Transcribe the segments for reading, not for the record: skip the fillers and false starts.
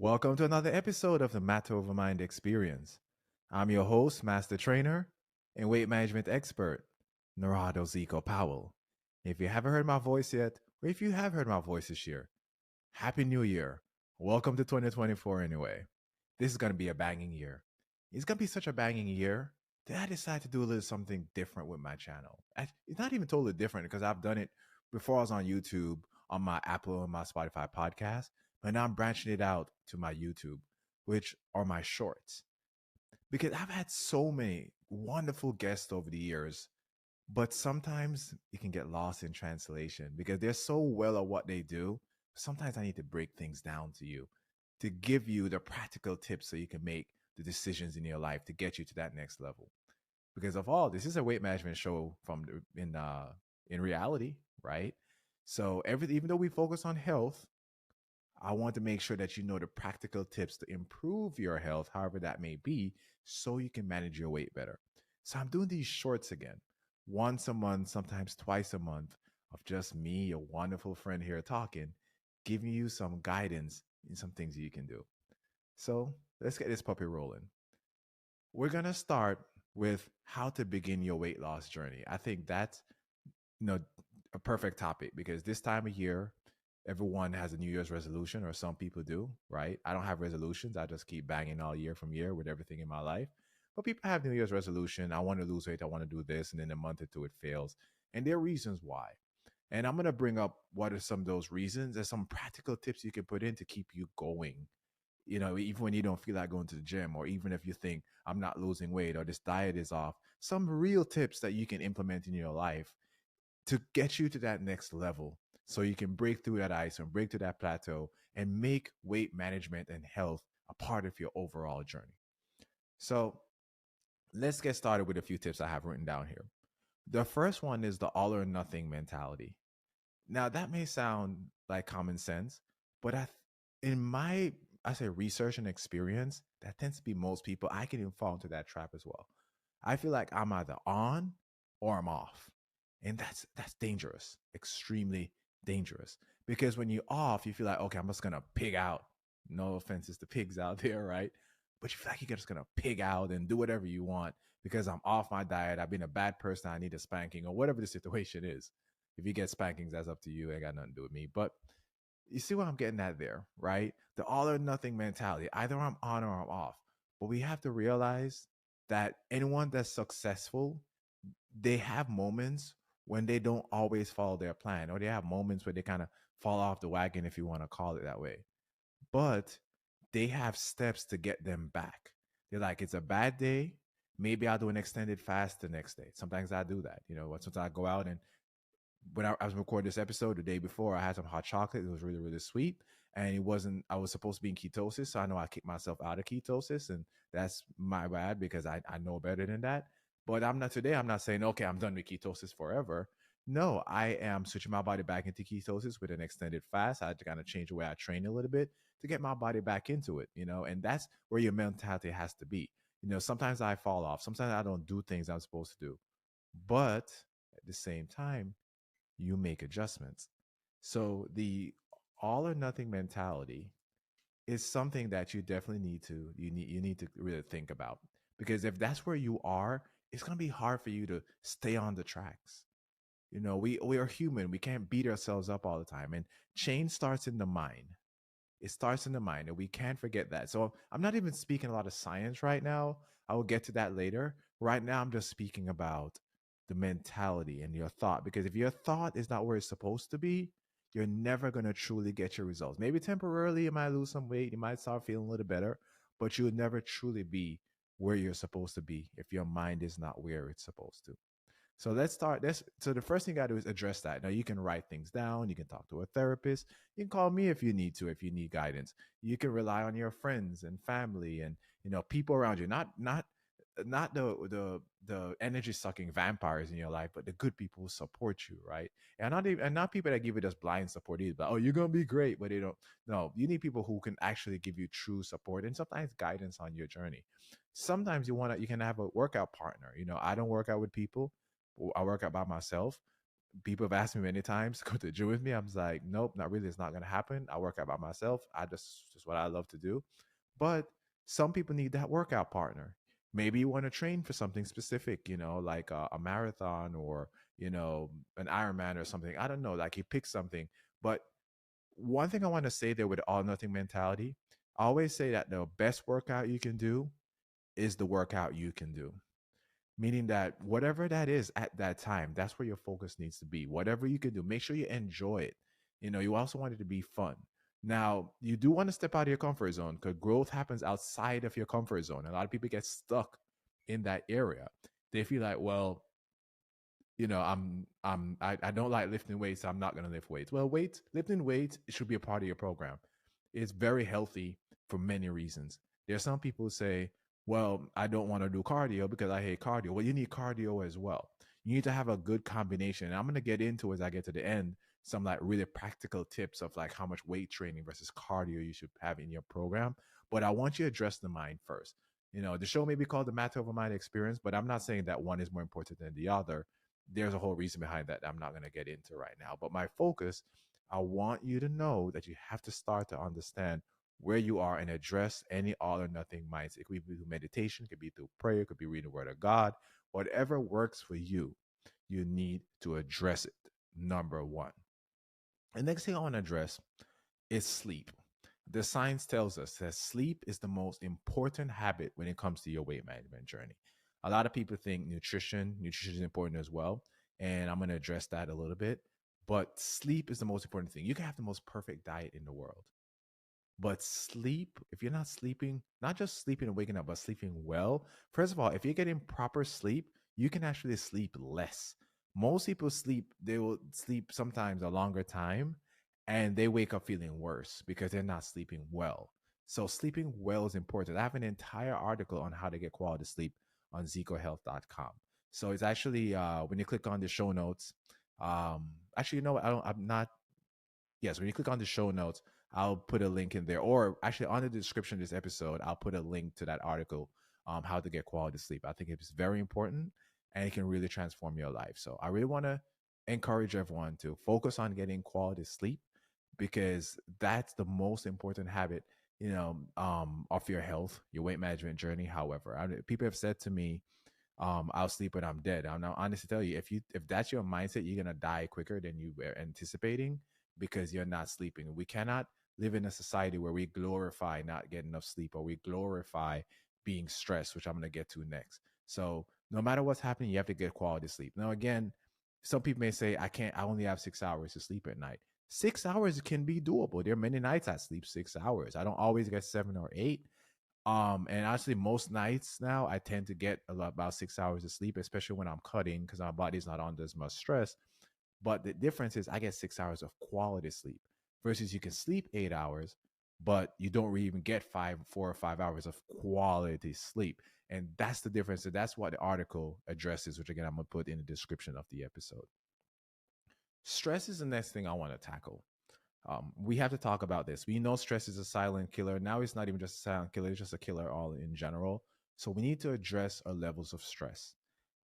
Welcome to another episode of the Matter Over Mind Experience. I'm your host, Master Trainer, and weight management expert, Narado Zico Powell. If you haven't heard my voice yet, or if you have heard my voice this year, Happy New Year. Welcome to 2024 anyway. This is going to be a banging year. It's going to be such a banging year that I decided to do a little something different with my channel. It's not even totally different because I've done it before. I was on YouTube, on my Apple and my Spotify podcast, but now I'm branching it out to my YouTube, which are my shorts. Because I've had so many wonderful guests over the years, but sometimes it can get lost in translation because they're so well at what they do. Sometimes I need to break things down to you to give you the practical tips so you can make the decisions in your life to get you to that next level. Because of all, this is a weight management show in reality, right? So even though we focus on health, I want to make sure that you know the practical tips to improve your health, however that may be, so you can manage your weight better. So I'm doing these shorts again, once a month, sometimes twice a month, of just me, your wonderful friend here talking, giving you some guidance in some things you can do. So let's get this puppy rolling. We're gonna start with how to begin your weight loss journey. I think that's you know a perfect topic because this time of year everyone has a New Year's resolution, or some people do, right? I don't have resolutions. I just keep banging all year from year with everything in my life. But people have New Year's resolution. I want to lose weight. I want to do this. And then a month or two, it fails. And there are reasons why. And I'm going to bring up what are some of those reasons and some practical tips you can put in to keep you going. Even when you don't feel like going to the gym, or even if you think I'm not losing weight or this diet is off, some real tips that you can implement in your life to get you to that next level so you can break through that ice and break through that plateau and make weight management and health a part of your overall journey. So let's get started with a few tips I have written down here. The first one is the all or nothing mentality. Now, that may sound like common sense, but in my, I say research and experience, that tends to be most people. I can even fall into that trap as well. I feel like I'm either on or I'm off. And that's dangerous, extremely dangerous. Because when you're off, you feel like, okay, I'm just gonna pig out. No offenses to pigs out there, right? But you feel like you're just gonna pig out and do whatever you want because I'm off my diet. I've been a bad person. I need a spanking or whatever the situation is. If you get spankings, that's up to you. It got nothing to do with me. But you see what I'm getting at there, right? The all or nothing mentality. Either I'm on or I'm off. But we have to realize that anyone that's successful, they have moments when they don't always follow their plan, or they have moments where they kind of fall off the wagon, if you want to call it that way. But they have steps to get them back. They're like, it's a bad day. Maybe I'll do an extended fast the next day. Sometimes I do that. Sometimes I go out and when I was recording this episode the day before, I had some hot chocolate. It was really, really sweet. And it wasn't, I was supposed to be in ketosis. So I know I kicked myself out of ketosis. And that's my bad because I know better than that. But I'm not today. I'm not saying, okay, I'm done with ketosis forever. No, I am switching my body back into ketosis with an extended fast. I had to kind of change the way I train a little bit to get my body back into it, and that's where your mentality has to be. Sometimes I fall off. Sometimes I don't do things I'm supposed to do. But at the same time, you make adjustments. So the all or nothing mentality is something that you definitely need to really think about, because if that's where you are, it's going to be hard for you to stay on the tracks. We are human. We can't beat ourselves up all the time, and change starts in the mind. It starts in the mind, and we can't forget that. So I'm not even speaking a lot of science right now. I will get to that later. Right now, I'm just speaking about the mentality and your thought. Because if your thought is not where it's supposed to be, you're never going to truly get your results. Maybe temporarily, you might lose some weight, you might start feeling a little better, but you'll never truly be where you're supposed to be if your mind is not where it's supposed to. So let's start this. So the first thing you got to do is address that. Now you can write things down. You can talk to a therapist. You can call me if you need to, if you need guidance. You can rely on your friends and family and people around you. Not the energy sucking vampires in your life, but the good people who support you, right? And not people that give you just blind support either. But, oh, you're gonna be great, but they don't. No, you need people who can actually give you true support and sometimes guidance on your journey. Sometimes you can have a workout partner. I don't work out with people. I work out by myself, people have asked me many times to go to the gym with me. I'm just like, nope, not really. It's not gonna happen. I work out by myself. I just what I love to do. But some people need that workout partner. Maybe you want to train for something specific, like a marathon or an Ironman or something. I don't know. Like you pick something. But one thing I want to say there with all nothing mentality, I always say that the best workout you can do is the workout you can do, meaning that whatever that is at that time, that's where your focus needs to be. Whatever you can do, make sure you enjoy it. You also want it to be fun. Now, you do want to step out of your comfort zone because growth happens outside of your comfort zone. A lot of people get stuck in that area. They feel like, well, I don't like lifting weights, so I'm not going to lift weights. Well, lifting weights should be a part of your program. It's very healthy for many reasons. There are some people who say, well, I don't want to do cardio because I hate cardio. Well, you need cardio as well. You need to have a good combination. And I'm going to get into, as I get to the end, some like really practical tips of like how much weight training versus cardio you should have in your program. But I want you to address the mind first. The show may be called the Matter Over Mind Experience, but I'm not saying that one is more important than the other. There's a whole reason behind that I'm not going to get into right now. But my focus, I want you to know that you have to start to understand where you are and address any all or nothing mindset. It could be through meditation, it could be through prayer, it could be reading the word of God. Whatever works for you, you need to address it. Number one. The next thing I want to address is sleep. The science tells us that sleep is the most important habit when it comes to your weight management journey. A lot of people think nutrition is important as well. And I'm going to address that a little bit. But sleep is the most important thing. You can have the most perfect diet in the world. But sleep, if you're not sleeping, not just sleeping and waking up, but sleeping well, first of all, if you're getting proper sleep, you can actually sleep less. Most people they will sleep sometimes a longer time and they wake up feeling worse because they're not sleeping well. So, sleeping well is important. I have an entire article on how to get quality sleep on zicohealth.com. So, it's actually, when you click on the show notes, actually, you know what? I'm not yes, when you click on the show notes, I'll put a link in there, or actually on the description of this episode, I'll put a link to that article, how to get quality sleep. I think it's very important and it can really transform your life. So I really want to encourage everyone to focus on getting quality sleep because that's the most important habit, of your health, your weight management journey. However, people have said to me, I'll sleep when I'm dead. I'm not honestly tell you, if that's your mindset, you're gonna die quicker than you were anticipating because you're not sleeping. We cannot live in a society where we glorify not getting enough sleep or we glorify being stressed, which I'm gonna get to next. So no matter what's happening, you have to get quality sleep. Now again, some people may say, I only have 6 hours to sleep at night. 6 hours can be doable. There are many nights I sleep 6 hours. I don't always get 7 or 8. And actually, most nights now I tend to get about 6 hours of sleep, especially when I'm cutting because my body's not under as much stress. But the difference is I get 6 hours of quality sleep versus you can sleep 8 hours, but you don't really even get 4 or 5 hours of quality sleep. And that's the difference. And that's what the article addresses, which again, I'm going to put in the description of the episode. Stress is the next thing I want to tackle. We have to talk about this. We know stress is a silent killer. Now it's not even just a silent killer, it's just a killer all in general. So we need to address our levels of stress.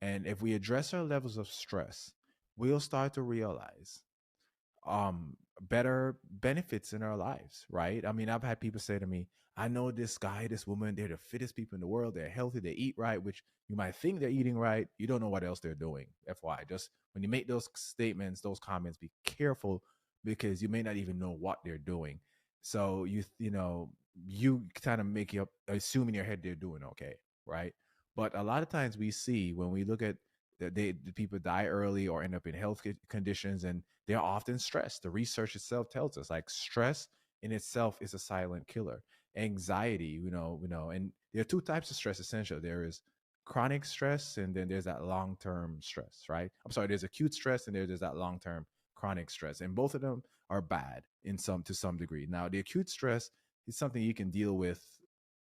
And if we address our levels of stress, we'll start to realize better benefits in our lives, right? I mean, I've had people say to me, I know this guy, this woman, they're the fittest people in the world. They're healthy, they eat right, which you might think they're eating right. You don't know what else they're doing. FYI, just when you make those statements, those comments, be careful because you may not even know what they're doing. So you kind of make you assume in your head they're doing okay, right? But a lot of times we see when we look at the people die early or end up in health conditions and they're often stressed. The research itself tells us like stress in itself is a silent killer. Anxiety, and there are two types of stress essential. There is chronic stress and then there's that long-term stress, right? I'm sorry, there's acute stress and there's that long-term chronic stress. And both of them are bad to some degree. Now, the acute stress is something you can deal with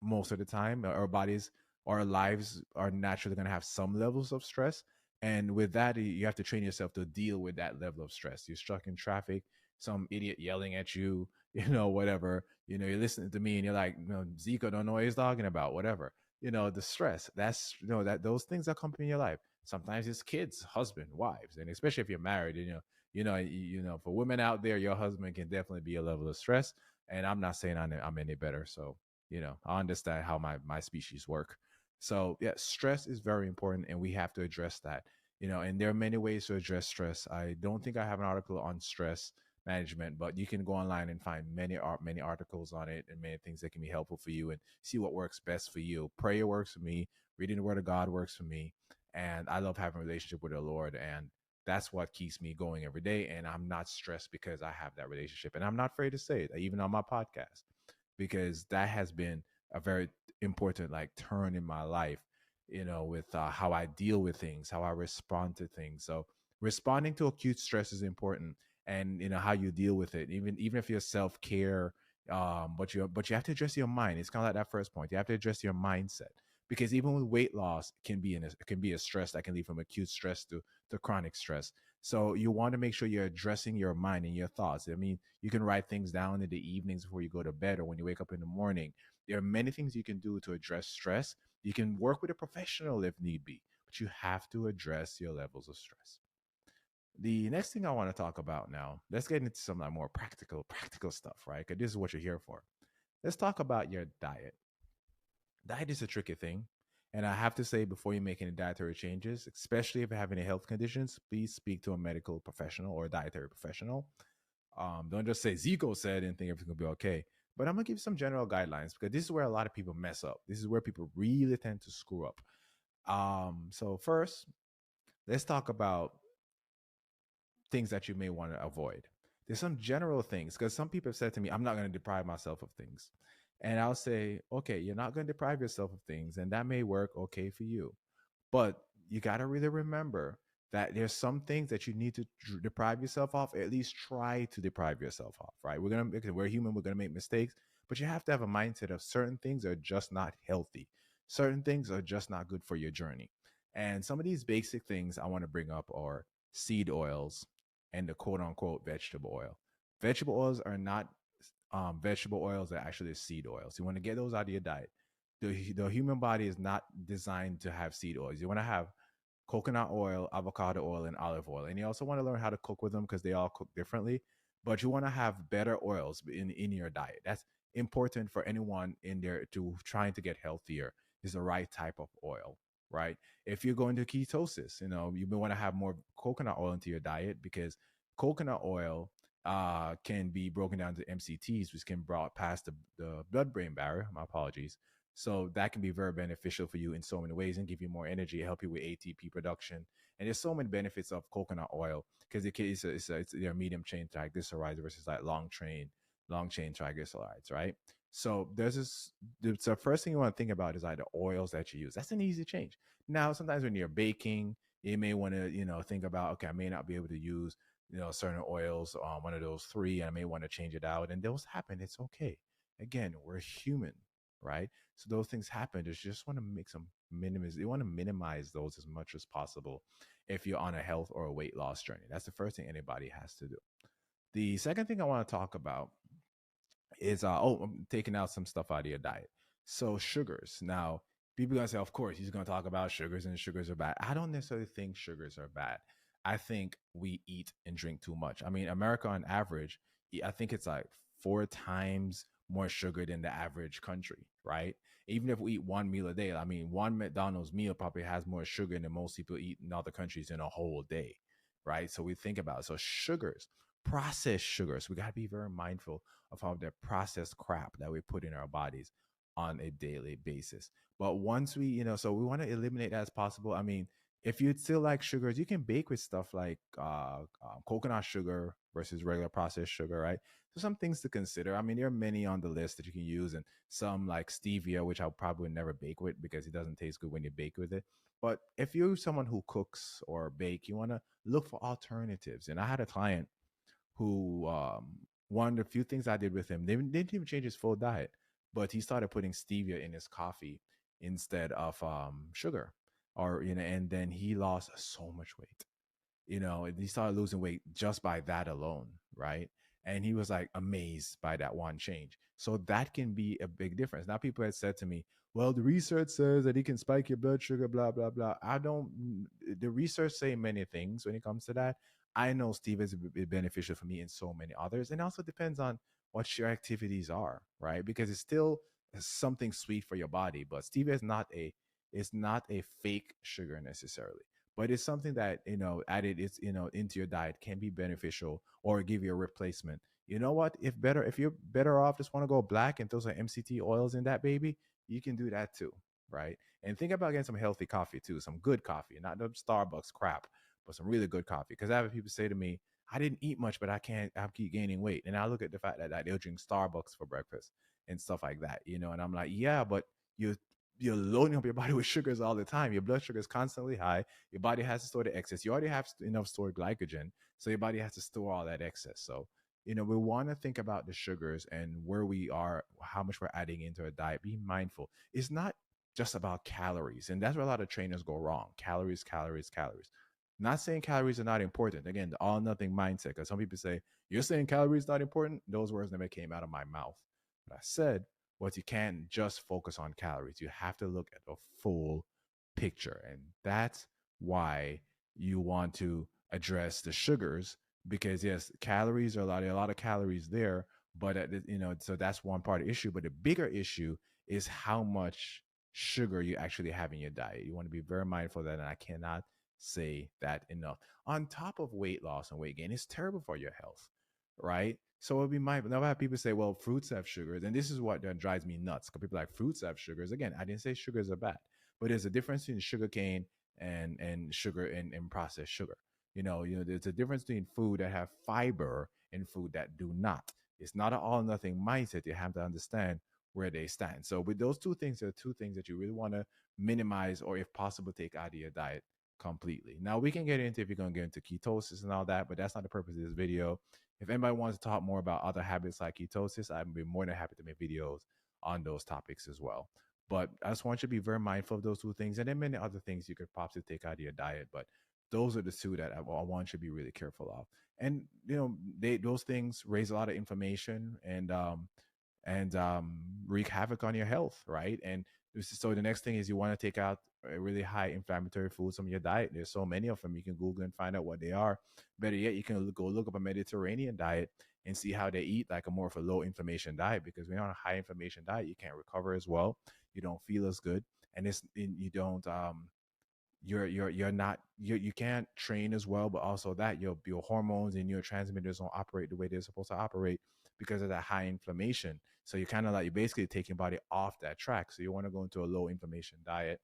most of the time. Our bodies, our lives are naturally going to have some levels of stress, and with that, you have to train yourself to deal with that level of stress. You're stuck in traffic, some idiot yelling at you, whatever. You're listening to me and you're like, Zico don't know what he's talking about, whatever. The stress, that's, that those things that come in your life. Sometimes it's kids, husband, wives, and especially if you're married, for women out there, your husband can definitely be a level of stress. And I'm not saying I'm any better. So, I understand how my species work. So yeah, stress is very important, and we have to address that. And there are many ways to address stress. I don't think I have an article on stress management, but you can go online and find many articles on it and many things that can be helpful for you and see what works best for you. Prayer works for me. Reading the Word of God works for me, and I love having a relationship with the Lord, and that's what keeps me going every day. And I'm not stressed because I have that relationship, and I'm not afraid to say it, even on my podcast, because that has been a very important like turn in my life, with how I deal with things, how I respond to things. So responding to acute stress is important, and how you deal with it, even if you're self-care, but you have to address your mind. It's kind of like that first point. You have to address your mindset, because even with weight loss, it can be a stress that can lead from acute stress to chronic stress. So you want to make sure you're addressing your mind and your thoughts. I mean, you can write things down in the evenings before you go to bed or when you wake up in the morning. There are many things you can do to address stress. You can work with a professional if need be, but you have to address your levels of stress. The next thing I want to talk about now, let's get into some like more practical stuff, right? Because this is what you're here for. Let's talk about your diet. Diet is a tricky thing. And I have to say, before you make any dietary changes, especially if you have any health conditions, please speak to a medical professional or a dietary professional. Don't just say Zico said and think everything's gonna be okay. But I'm gonna give you some general guidelines, because this is where a lot of people mess up. This is where people really tend to screw up. So first, let's talk about things that you may want to avoid. There's some general things, because some people have said to me, I'm not going to deprive myself of things. And I'll say, okay, you're not going to deprive yourself of things, and that may work okay for you. But you got to really remember that there's some things that you need to deprive yourself of, at least try to deprive yourself of, right? We're human, we're going to make mistakes, but you have to have a mindset of certain things are just not healthy. Certain things are just not good for your journey. And some of these basic things I want to bring up are seed oils and the quote unquote vegetable oil. Vegetable oils are not vegetable oils, are actually seed oils. You want to get those out of your diet. The human body is not designed to have seed oils. You want to have coconut oil, avocado oil, and olive oil. And you also want to learn how to cook with them, because they all cook differently. But you want to have better oils in your diet. That's important for anyone in there to trying to get healthier, is the right type of oil, right? If you're going to ketosis, you may want to have more coconut oil into your diet, because coconut oil can be broken down to MCTs, which can brought past the blood-brain barrier. My apologies. So that can be very beneficial for you in so many ways and give you more energy, help you with ATP production. And there's so many benefits of coconut oil, because it's their medium chain triglycerides versus like long chain triglycerides, right? So there's this. The first thing you want to think about is like the oils that you use. That's an easy change. Now, sometimes when you're baking, you may want to think about, okay, I may not be able to use certain oils on one of those three. I may want to change it out, and those happen. It's okay. Again, we're human, right? So those things happen. They just want to make some minimize. They want to minimize those as much as possible if you're on a health or a weight loss journey. That's the first thing anybody has to do. The second thing I want to talk about is I'm taking out some stuff out of your diet. So sugars. Now, people are gonna say, of course, he's gonna talk about sugars and sugars are bad. I don't necessarily think sugars are bad. I think we eat and drink too much. I mean, America on average, I think it's like 4 times more sugar than the average country, right? Even if we eat one meal a day, I mean, one McDonald's meal probably has more sugar than most people eat in other countries in a whole day, right? So we think about it. So sugars, processed sugars, we got to be very mindful of how the processed crap that we put in our bodies on a daily basis. But once we, so we want to eliminate that as possible. I mean, if you still like sugars, you can bake with stuff like coconut sugar versus regular processed sugar, right? So some things to consider. I mean, there are many on the list that you can use, and some like stevia, which I'll probably never bake with because it doesn't taste good when you bake with it. But if you're someone who cooks or bake, you want to look for alternatives. And I had a client who one of the few things I did with him, they didn't even change his full diet, but he started putting stevia in his coffee instead of sugar, or and then he lost so much weight. He started losing weight just by that alone, right? And he was like amazed by that one change. So that can be a big difference. Now, people had said to me, well, the research says that it can spike your blood sugar, blah blah blah. I don't. The research say many things when it comes to that. I know Steve is beneficial for me and so many others, and also depends on what your activities are, right? Because it's still something sweet for your body, but stevia is not a fake sugar necessarily, but it's something that added it's into your diet can be beneficial or give you a replacement. You know what? If you're better off, just want to go black and throw some MCT oils in that baby, you can do that too, right? And think about getting some healthy coffee too, some good coffee, not the Starbucks crap, but some really good coffee. Because I have people say to me, I didn't eat much, but I keep gaining weight. And I look at the fact that they'll drink Starbucks for breakfast and stuff like that, and I'm like, yeah, but you you're loading up your body with sugars all the time. Your blood sugar is constantly high. Your body has to store the excess. You already have enough stored glycogen, so your body has to store all that excess. So, we want to think about the sugars and where we are, how much we're adding into a diet. Be mindful. It's not just about calories, and that's where a lot of trainers go wrong. Calories, calories, calories. Not saying calories are not important. Again, the all nothing mindset. Because some people say you're saying calories not important. Those words never came out of my mouth. But I said, what you can't just focus on calories. You have to look at the full picture. And that's why you want to address the sugars, because yes, calories are a lot of calories there, but so that's one part of the issue. But the bigger issue is how much sugar you actually have in your diet. You want to be very mindful of that, and I cannot say that enough. On top of weight loss and weight gain, it's terrible for your health, right? So it'll be mindful. Now I have people say, well, fruits have sugars, and this is what drives me nuts. Because people are like fruits have sugars. Again, I didn't say sugars are bad, but there's a difference between sugar cane and sugar and processed sugar. There's a difference between food that have fiber and food that do not. It's not an all nothing mindset. You have to understand where they stand. So with those two things, there are two things that you really want to minimize, or if possible, take out of your diet completely. Now we can get into if you're going to get into ketosis and all that, but that's not the purpose of this video. If anybody wants to talk more about other habits like ketosis, I'd be more than happy to make videos on those topics as well. But I just want you to be very mindful of those two things, and then many other things you could possibly take out of your diet. But those are the two that I want you to be really careful of. And those things raise a lot of inflammation and wreak havoc on your health, right? And so the next thing is you want to take out really high inflammatory foods from your diet. There's so many of them. You can Google and find out what they are. Better yet, you can go look up a Mediterranean diet and see how they eat, like a more of a low inflammation diet. Because when you're on a high inflammation diet, you can't recover as well. You don't feel as good, and you don't you're not you can't train as well, but also that your hormones and neurotransmitters don't operate the way they're supposed to operate because of that high inflammation. So you're kind of like, you're basically taking your body off that track. So you want to go into a low inflammation diet,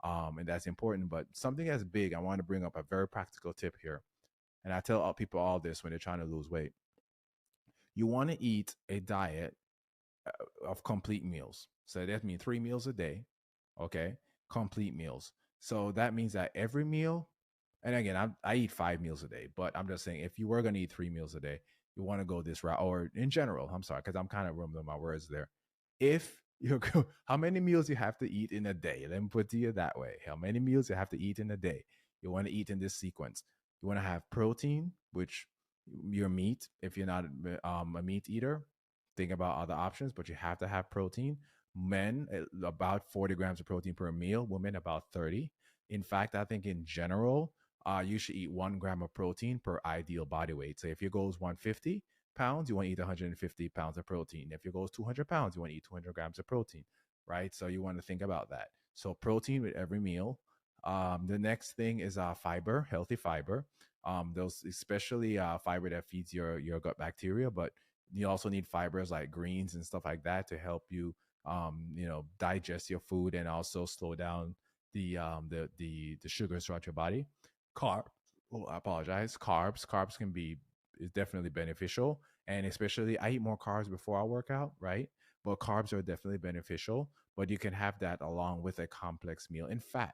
and that's important. But something that's big, I want to bring up a very practical tip here, and I tell all people all this when they're trying to lose weight. You want to eat a diet of complete meals. So that means 3 meals a day. Okay, complete meals. So that means that every meal, and again, I eat 5 meals a day, but I'm just saying if you were going to eat 3 meals a day, you want to go this route, or in general. I'm sorry, because I'm kind of rumbling my words there. If you how many meals you have to eat in a day? Let me put it to you that way. How many meals you have to eat in a day? You want to eat in this sequence. You want to have protein, which your meat. If you're not a meat eater, think about other options, but you have to have protein. Men, about 40 grams of protein per meal. Women, about 30. In fact, I think in general, you should eat 1 gram of protein per ideal body weight. So if your goal is 150 pounds, you want to eat 150 pounds of protein. If your goal is 200 pounds, you want to eat 200 grams of protein, right? So you want to think about that. So protein with every meal. The next thing is fiber, healthy fiber. Those especially fiber that feeds your gut bacteria, but you also need fibers like greens and stuff like that to help you digest your food and also slow down the sugars throughout your body. Carb, oh, I apologize. Carbs can be is definitely beneficial, and especially I eat more carbs before I work out, right? But carbs are definitely beneficial, but you can have that along with a complex meal. And fat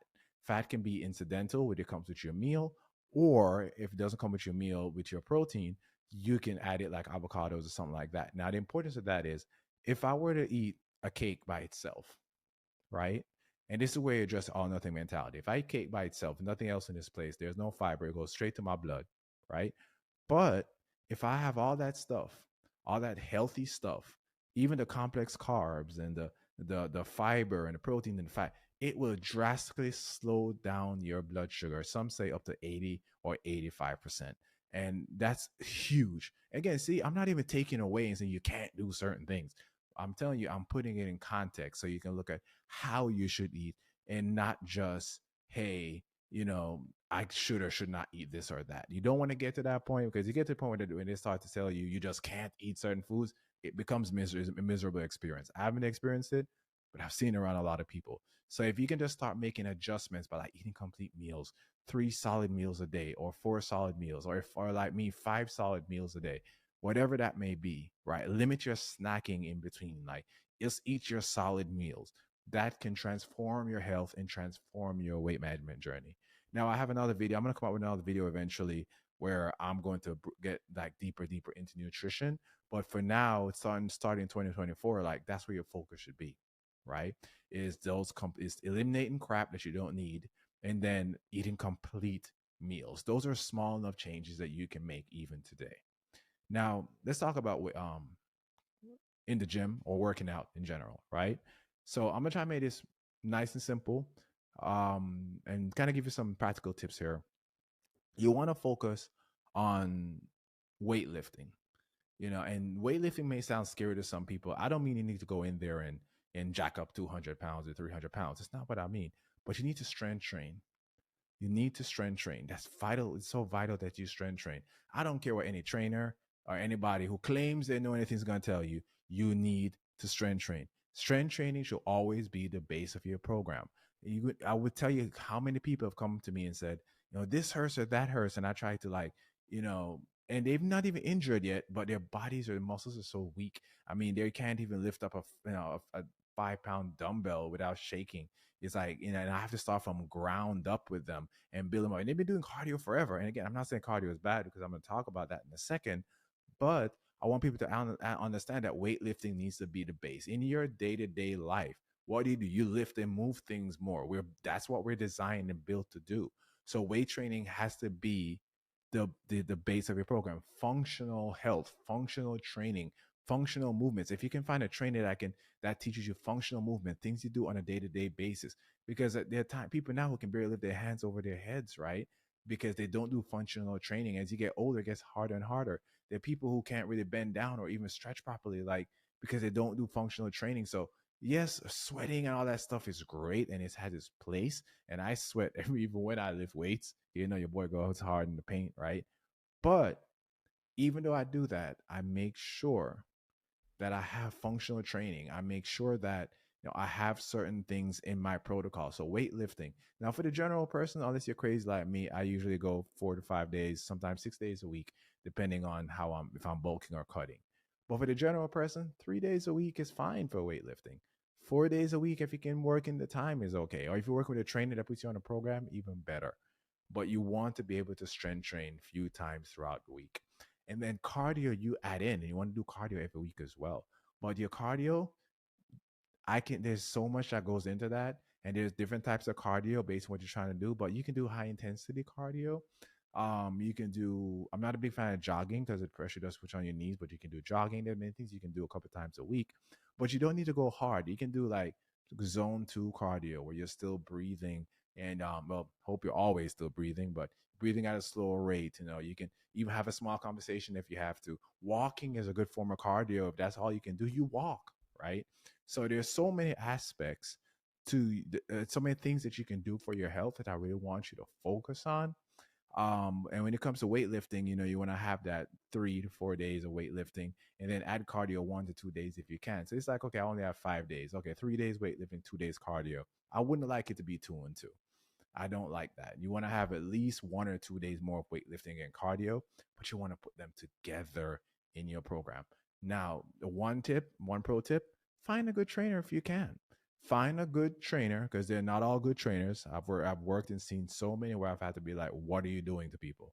can be incidental when it comes with your meal, or if it doesn't come with your meal with your protein, you can add it like avocados or something like that. Now, the importance of that is if I were to eat a cake by itself, right? And this is where you address all nothing mentality. If I eat cake by itself, nothing else in this place, there's no fiber, it goes straight to my blood, right? But if I have all that stuff, all that healthy stuff, even the complex carbs and the fiber and the protein and the fat, it will drastically slow down your blood sugar. Some say up to 80 or 85%. And that's huge. Again, see, I'm not even taking away and saying you can't do certain things. I'm telling you, I'm putting it in context so you can look at how you should eat and not just, hey, I should or should not eat this or that. You don't want to get to that point, because you get to the point when they start to tell you you just can't eat certain foods, it becomes a miserable experience. I haven't experienced it, but I've seen it around a lot of people. So if you can just start making adjustments by like eating complete meals, 3 solid meals a day, or 4 solid meals, or like me, 5 solid meals a day, whatever that may be, right? Limit your snacking in between. Like, just eat your solid meals. That can transform your health and transform your weight management journey. Now, I have another video. I'm going to come out with another video eventually where I'm going to get like deeper into nutrition. But for now, it's starting 2024. Like, that's where your focus should be, right? Is eliminating crap that you don't need, and then eating complete meals. Those are small enough changes that you can make even today. Now, let's talk about in the gym or working out in general, right? So I'm gonna try to make this nice and simple, and kind of give you some practical tips here. You want to focus on weightlifting, and weightlifting may sound scary to some people. I don't mean you need to go in there and jack up 200 pounds or 300 pounds. It's not what I mean. But you need to strength train. You need to strength train. That's vital. It's so vital that you strength train. I don't care what any trainer or anybody who claims they know anything is going to tell you. You need to strength train. Strength training should always be the base of your program. I would tell you how many people have come to me and said, this hurts or that hurts, and I try to, like, you know, and they've not even injured yet, but their bodies or their muscles are so weak. I mean, they can't even lift up a 5 pound dumbbell without shaking. It's like, and I have to start from ground up with them and build them up. And they've been doing cardio forever. And again, I'm not saying cardio is bad, because I'm going to talk about that in a second. But I want people to understand that weightlifting needs to be the base in your day to day life. What do? You lift and move things more. That's what we're designed and built to do. So weight training has to be the base of your program. Functional health, functional training, functional movements. If you can find a trainer that teaches you functional movement, things you do on a day-to-day basis, because there are people now who can barely lift their hands over their heads, right? Because they don't do functional training. As you get older, it gets harder and harder. There are people who can't really bend down or even stretch properly, like, because they don't do functional training. So yes, sweating and all that stuff is great, and it has its place. And I sweat even when I lift weights. Your boy goes hard in the paint, right? But even though I do that, I make sure that I have functional training. I make sure that I have certain things in my protocol. So weightlifting. Now, for the general person, unless you're crazy like me, I usually go 4 to 5 days, sometimes 6 days a week, depending on if I'm bulking or cutting. But for the general person, 3 days a week is fine for weightlifting. 4 days a week, if you can work in the time, is okay. Or if you work with a trainer that puts you on a program, even better. But you want to be able to strength train a few times throughout the week. And then cardio, you add in, and you want to do cardio every week as well. But your cardio, there's so much that goes into that. And there's different types of cardio based on what you're trying to do. But you can do high intensity cardio. You can do, I'm not a big fan of jogging because the pressure does push on your knees, but you can do jogging. There are many things you can do a couple times a week. But you don't need to go hard. You can do like zone 2 cardio where you're still breathing, and well, hope you're always still breathing, but breathing at a slower rate. You can even have a small conversation if you have to. Walking is a good form of cardio. If that's all you can do, you walk, right? So there's so many aspects to so many things that you can do for your health that I really want you to focus on. And when it comes to weightlifting, you want to have that 3 to 4 days of weightlifting, and then add cardio 1 to 2 days if you can. So it's like, okay, I only have 5 days. Okay, 3 days weightlifting, 2 days cardio. I wouldn't like it to be 2 and 2. I don't like that. You want to have at least 1 or 2 days more of weightlifting and cardio, but you want to put them together in your program. Now, one pro tip, find a good trainer if you can. Find a good trainer, because they're not all good trainers. I've worked and seen so many where I've had to be like, what are you doing to people?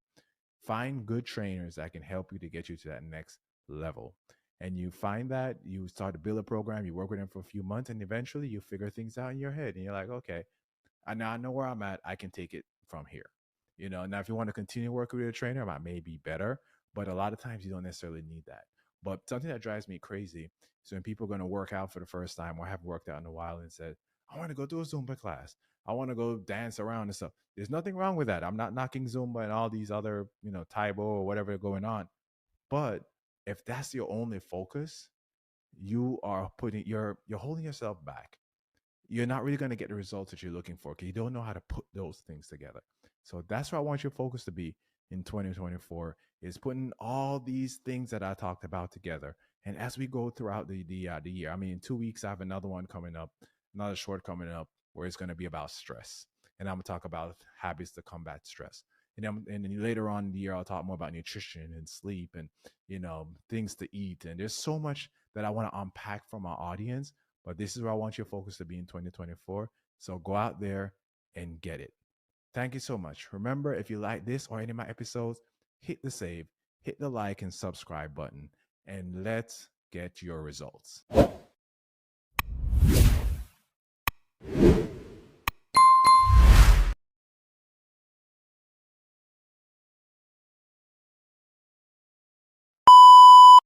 Find good trainers that can help you to get you to that next level. And you find that, you start to build a program, you work with them for a few months, and eventually you figure things out in your head. And you're like, okay, now I know where I'm at. I can take it from here. Now if you want to continue working with a trainer, it may be better, but a lot of times you don't necessarily need that. But something that drives me crazy is when people are going to work out for the first time or have worked out in a while and said, I want to go do a Zumba class. I want to go dance around and stuff. There's nothing wrong with that. I'm not knocking Zumba and all these other, Taibo or whatever going on. But if that's your only focus, you're holding yourself back. You're not really going to get the results that you're looking for because you don't know how to put those things together. So that's where I want your focus to be in 2024 is putting all these things that I talked about together. And as we go throughout the year, I mean, in 2 weeks I have another one coming up, another short coming up where it's going to be about stress, and I'm gonna talk about habits to combat stress. And then later on in the year, I'll talk more about nutrition and sleep and things to eat. And there's so much that I want to unpack from our audience, but this is where I want your focus to be in 2024. So go out there and get it. Thank you so much. Remember, if you like this or any of my episodes, hit the save, hit the like and subscribe button, and let's get your results.